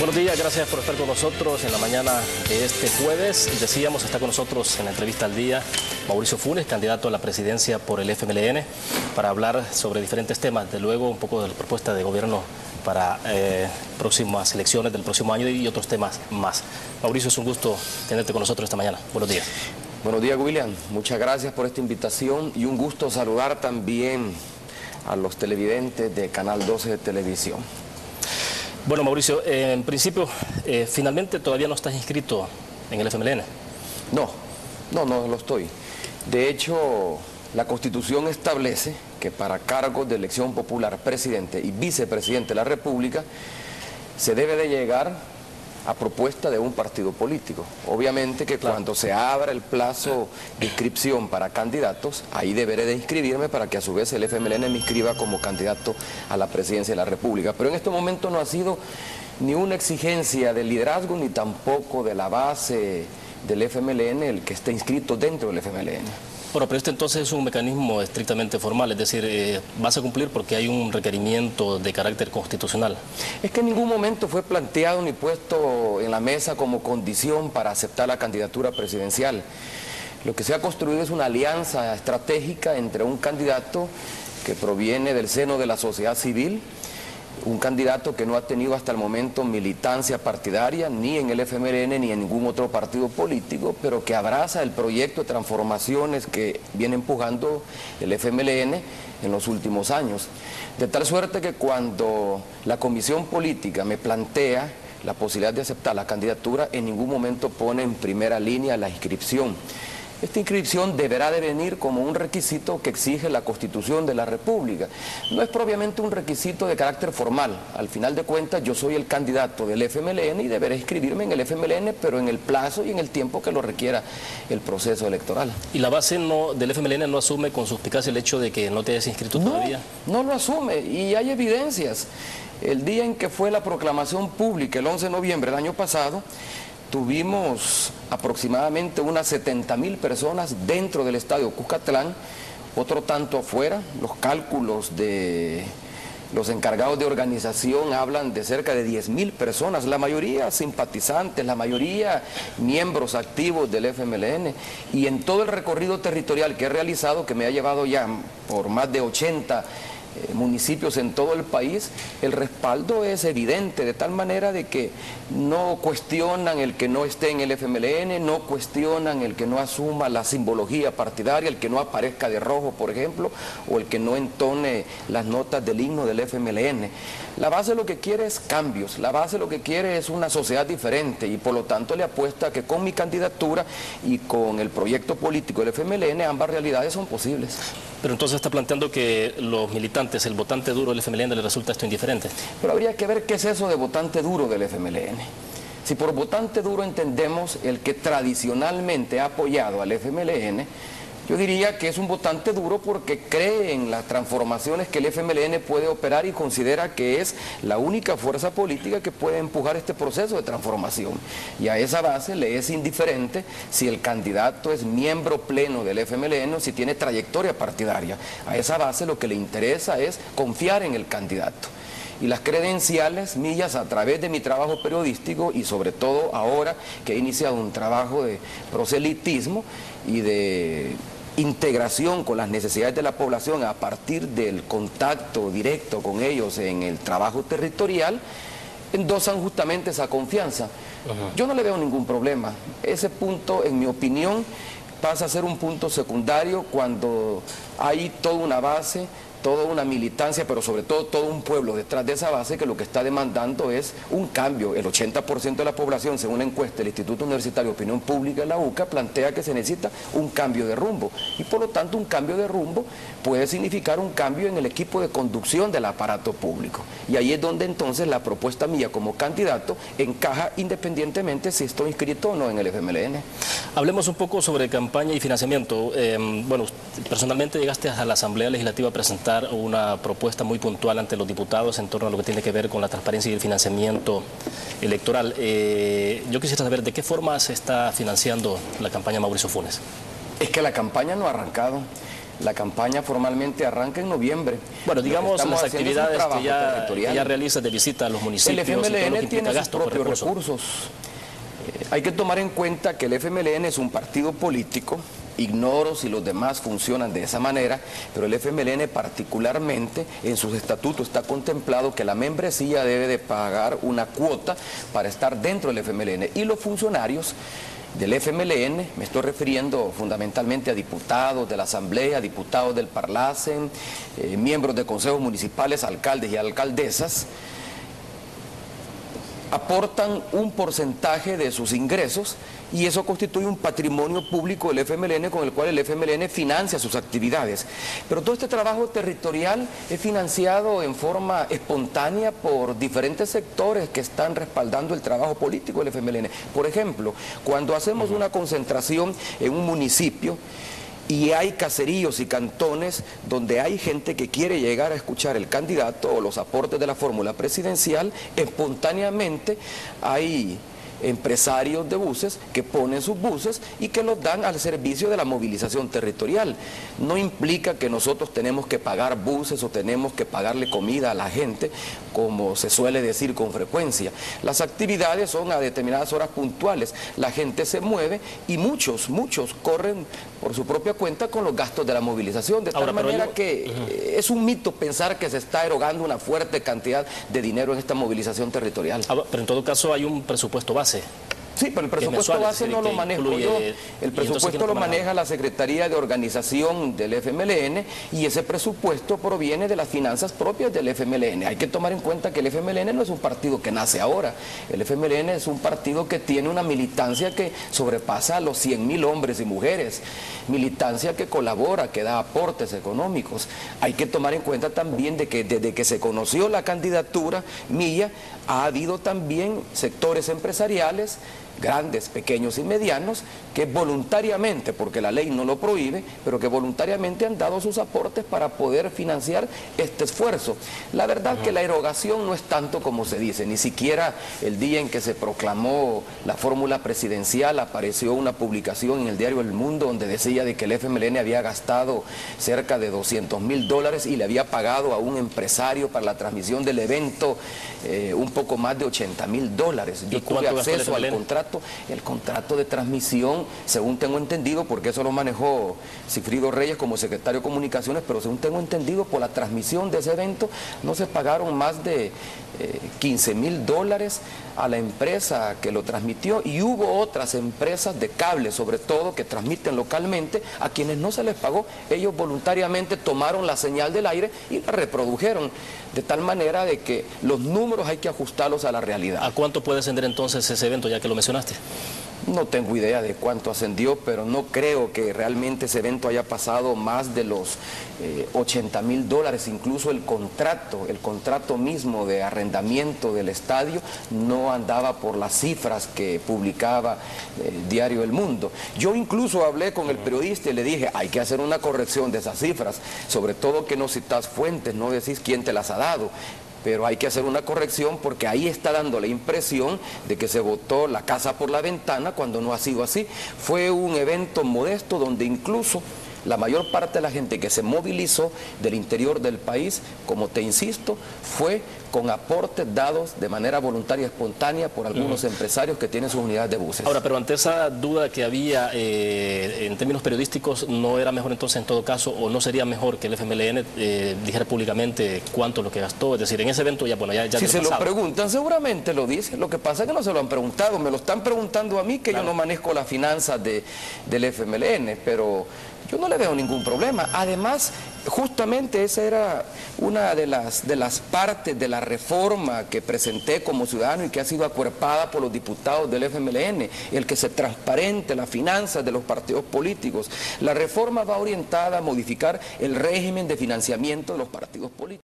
Buenos días, gracias por estar con nosotros en la mañana de este jueves. Decíamos, está con nosotros en la entrevista al día Mauricio Funes, candidato a la presidencia por el FMLN, para hablar sobre diferentes temas, de luego un poco de la propuesta de gobierno para próximas elecciones del próximo año y otros temas más. Mauricio, es un gusto tenerte con nosotros esta mañana. Buenos días. Buenos días, William. Muchas gracias por esta invitación y un gusto saludar también a los televidentes de Canal 12 de Televisión. Bueno, Mauricio, en principio, finalmente todavía no estás inscrito en el FMLN. No lo estoy. De hecho, la Constitución establece que para cargos de elección popular, presidente y vicepresidente de la República, se debe de llegar a propuesta de un partido político. Obviamente que cuando se abra el plazo de inscripción para candidatos, ahí deberé de inscribirme para que a su vez el FMLN me inscriba como candidato a la presidencia de la República. Pero en este momento no ha sido ni una exigencia del liderazgo ni tampoco de la base del FMLN el que esté inscrito dentro del FMLN. Bueno, pero este entonces es un mecanismo estrictamente formal, es decir, vas a cumplir porque hay un requerimiento de carácter constitucional. Es que en ningún momento fue planteado ni puesto en la mesa como condición para aceptar la candidatura presidencial. Lo que se ha construido es una alianza estratégica entre un candidato que proviene del seno de la sociedad civil, un candidato que no ha tenido hasta el momento militancia partidaria, ni en el FMLN ni en ningún otro partido político, pero que abraza el proyecto de transformaciones que viene empujando el FMLN en los últimos años. De tal suerte que cuando la comisión política me plantea la posibilidad de aceptar la candidatura, en ningún momento pone en primera línea la inscripción. Esta inscripción deberá de venir como un requisito que exige la Constitución de la República. No es propiamente un requisito de carácter formal. Al final de cuentas, yo soy el candidato del FMLN y deberé inscribirme en el FMLN, pero en el plazo y en el tiempo que lo requiera el proceso electoral. ¿Y la base del FMLN no asume con suspicacia el hecho de que no te hayas inscrito todavía? No lo asume y hay evidencias. El día en que fue la proclamación pública, el 11 de noviembre del año pasado, tuvimos aproximadamente unas 70.000 personas dentro del estadio Cuscatlán, otro tanto afuera. Los cálculos de los encargados de organización hablan de cerca de 10.000 personas, la mayoría simpatizantes, la mayoría miembros activos del FMLN. Y en todo el recorrido territorial que he realizado, que me ha llevado ya por más de 80 municipios en todo el país, el respaldo es evidente, de tal manera de que no cuestionan el que no esté en el FMLN, no cuestionan el que no asuma la simbología partidaria, el que no aparezca de rojo, por ejemplo, o el que no entone las notas del himno del FMLN. La base lo que quiere es cambios, la base lo que quiere es una sociedad diferente y por lo tanto le apuesta que con mi candidatura y con el proyecto político del FMLN ambas realidades son posibles. Pero entonces está planteando que los militantes, el votante duro del FMLN, le resulta esto indiferente. Pero habría que ver qué es eso de votante duro del FMLN. Si por votante duro entendemos el que tradicionalmente ha apoyado al FMLN, yo diría que es un votante duro porque cree en las transformaciones que el FMLN puede operar y considera que es la única fuerza política que puede empujar este proceso de transformación. Y a esa base le es indiferente si el candidato es miembro pleno del FMLN o si tiene trayectoria partidaria. A esa base lo que le interesa es confiar en el candidato. Y las credenciales mías a través de mi trabajo periodístico y sobre todo ahora que he iniciado un trabajo de proselitismo y de integración con las necesidades de la población a partir del contacto directo con ellos en el trabajo territorial, endosan justamente esa confianza. Yo no le veo ningún problema. Ese punto, en mi opinión, pasa a ser un punto secundario cuando hay toda una base, toda una militancia, pero sobre todo todo un pueblo detrás de esa base que lo que está demandando es un cambio. El 80% de la población, según la encuesta del Instituto Universitario de Opinión Pública, la UCA, plantea que se necesita un cambio de rumbo. Y por lo tanto un cambio de rumbo puede significar un cambio en el equipo de conducción del aparato público. Y ahí es donde entonces la propuesta mía como candidato encaja independientemente si estoy inscrito o no en el FMLN. Hablemos un poco sobre campaña y financiamiento. Bueno, personalmente llegaste a la Asamblea Legislativa a presentar una propuesta muy puntual ante los diputados en torno a lo que tiene que ver con la transparencia y el financiamiento electoral. Yo quisiera saber de qué forma se está financiando la campaña Mauricio Funes. Es que la campaña no ha arrancado. La campaña formalmente arranca en noviembre. Bueno, digamos las actividades que ya realizas de visita a los municipios. El FMLN tiene sus propios recursos. Hay que tomar en cuenta que el FMLN es un partido político. Ignoro si los demás funcionan de esa manera, pero el FMLN particularmente en sus estatutos está contemplado que la membresía debe de pagar una cuota para estar dentro del FMLN, y los funcionarios del FMLN, me estoy refiriendo fundamentalmente a diputados de la Asamblea, diputados del Parlacen, miembros de consejos municipales, alcaldes y alcaldesas, aportan un porcentaje de sus ingresos, y eso constituye un patrimonio público del FMLN con el cual el FMLN financia sus actividades. Pero todo este trabajo territorial es financiado en forma espontánea por diferentes sectores que están respaldando el trabajo político del FMLN. Por ejemplo, cuando hacemos una concentración en un municipio, y hay caseríos y cantones donde hay gente que quiere llegar a escuchar el candidato o los aportes de la fórmula presidencial, espontáneamente hay empresarios de buses que ponen sus buses y que los dan al servicio de la movilización territorial. No implica que nosotros tenemos que pagar buses o tenemos que pagarle comida a la gente, como se suele decir con frecuencia. Las actividades son a determinadas horas puntuales, la gente se mueve y muchos corren por su propia cuenta con los gastos de la movilización, de tal manera que es un mito pensar que se está erogando una fuerte cantidad de dinero en esta movilización territorial. Pero en todo caso hay un presupuesto base. Sí, pero el presupuesto base no lo manejo yo. El presupuesto lo maneja la Secretaría de Organización del FMLN, y ese presupuesto proviene de las finanzas propias del FMLN. Hay que tomar en cuenta que el FMLN no es un partido que nace ahora. El FMLN es un partido que tiene una militancia que sobrepasa a los 100.000 hombres y mujeres. Militancia que colabora, que da aportes económicos. Hay que tomar en cuenta también de que desde que se conoció la candidatura mía, ha habido también sectores empresariales, grandes, pequeños y medianos, que voluntariamente, porque la ley no lo prohíbe, pero que voluntariamente han dado sus aportes para poder financiar este esfuerzo. La verdad que la erogación no es tanto como se dice, ni siquiera el día en que se proclamó la fórmula presidencial apareció una publicación en el diario El Mundo donde decía de que el FMLN había gastado cerca de $200.000 y le había pagado a un empresario para la transmisión del evento un poco más de $80.000. Yo tuve acceso al contrato. El contrato de transmisión, según tengo entendido, porque eso lo manejó Cifrido Reyes como secretario de Comunicaciones, pero según tengo entendido, por la transmisión de ese evento no se pagaron más de $15.000 a la empresa que lo transmitió, y hubo otras empresas de cable, sobre todo, que transmiten localmente, a quienes no se les pagó. Ellos voluntariamente tomaron la señal del aire y la reprodujeron, de tal manera de que los números hay que ajustarlos a la realidad. ¿A cuánto puede ascender entonces ese evento, ya que lo mencionaste? No tengo idea de cuánto ascendió, pero no creo que realmente ese evento haya pasado más de los $80.000. Incluso el contrato mismo de arrendamiento del estadio no andaba por las cifras que publicaba Diario El Mundo. Yo incluso hablé con el periodista y le dije, hay que hacer una corrección de esas cifras, sobre todo que no citas fuentes, no decís quién te las ha dado. Pero hay que hacer una corrección porque ahí está dando la impresión de que se botó la casa por la ventana cuando no ha sido así. Fue un evento modesto donde incluso la mayor parte de la gente que se movilizó del interior del país, como te insisto, fue con aportes dados de manera voluntaria y espontánea por algunos empresarios que tienen sus unidades de buses. Ahora, pero ante esa duda que había en términos periodísticos, ¿no era mejor entonces en todo caso, o no sería mejor que el FMLN dijera públicamente cuánto es lo que gastó? Es decir, en ese evento ya, bueno, ya si se lo preguntan, seguramente lo dicen. Lo que pasa es que no se lo han preguntado, me lo están preguntando a mí, que claro, yo no manejo las finanzas del FMLN, pero yo no le veo ningún problema. Además, justamente esa era una de las partes de la reforma que presenté como ciudadano y que ha sido acuerpada por los diputados del FMLN, el que se transparente las finanzas de los partidos políticos. La reforma va orientada a modificar el régimen de financiamiento de los partidos políticos.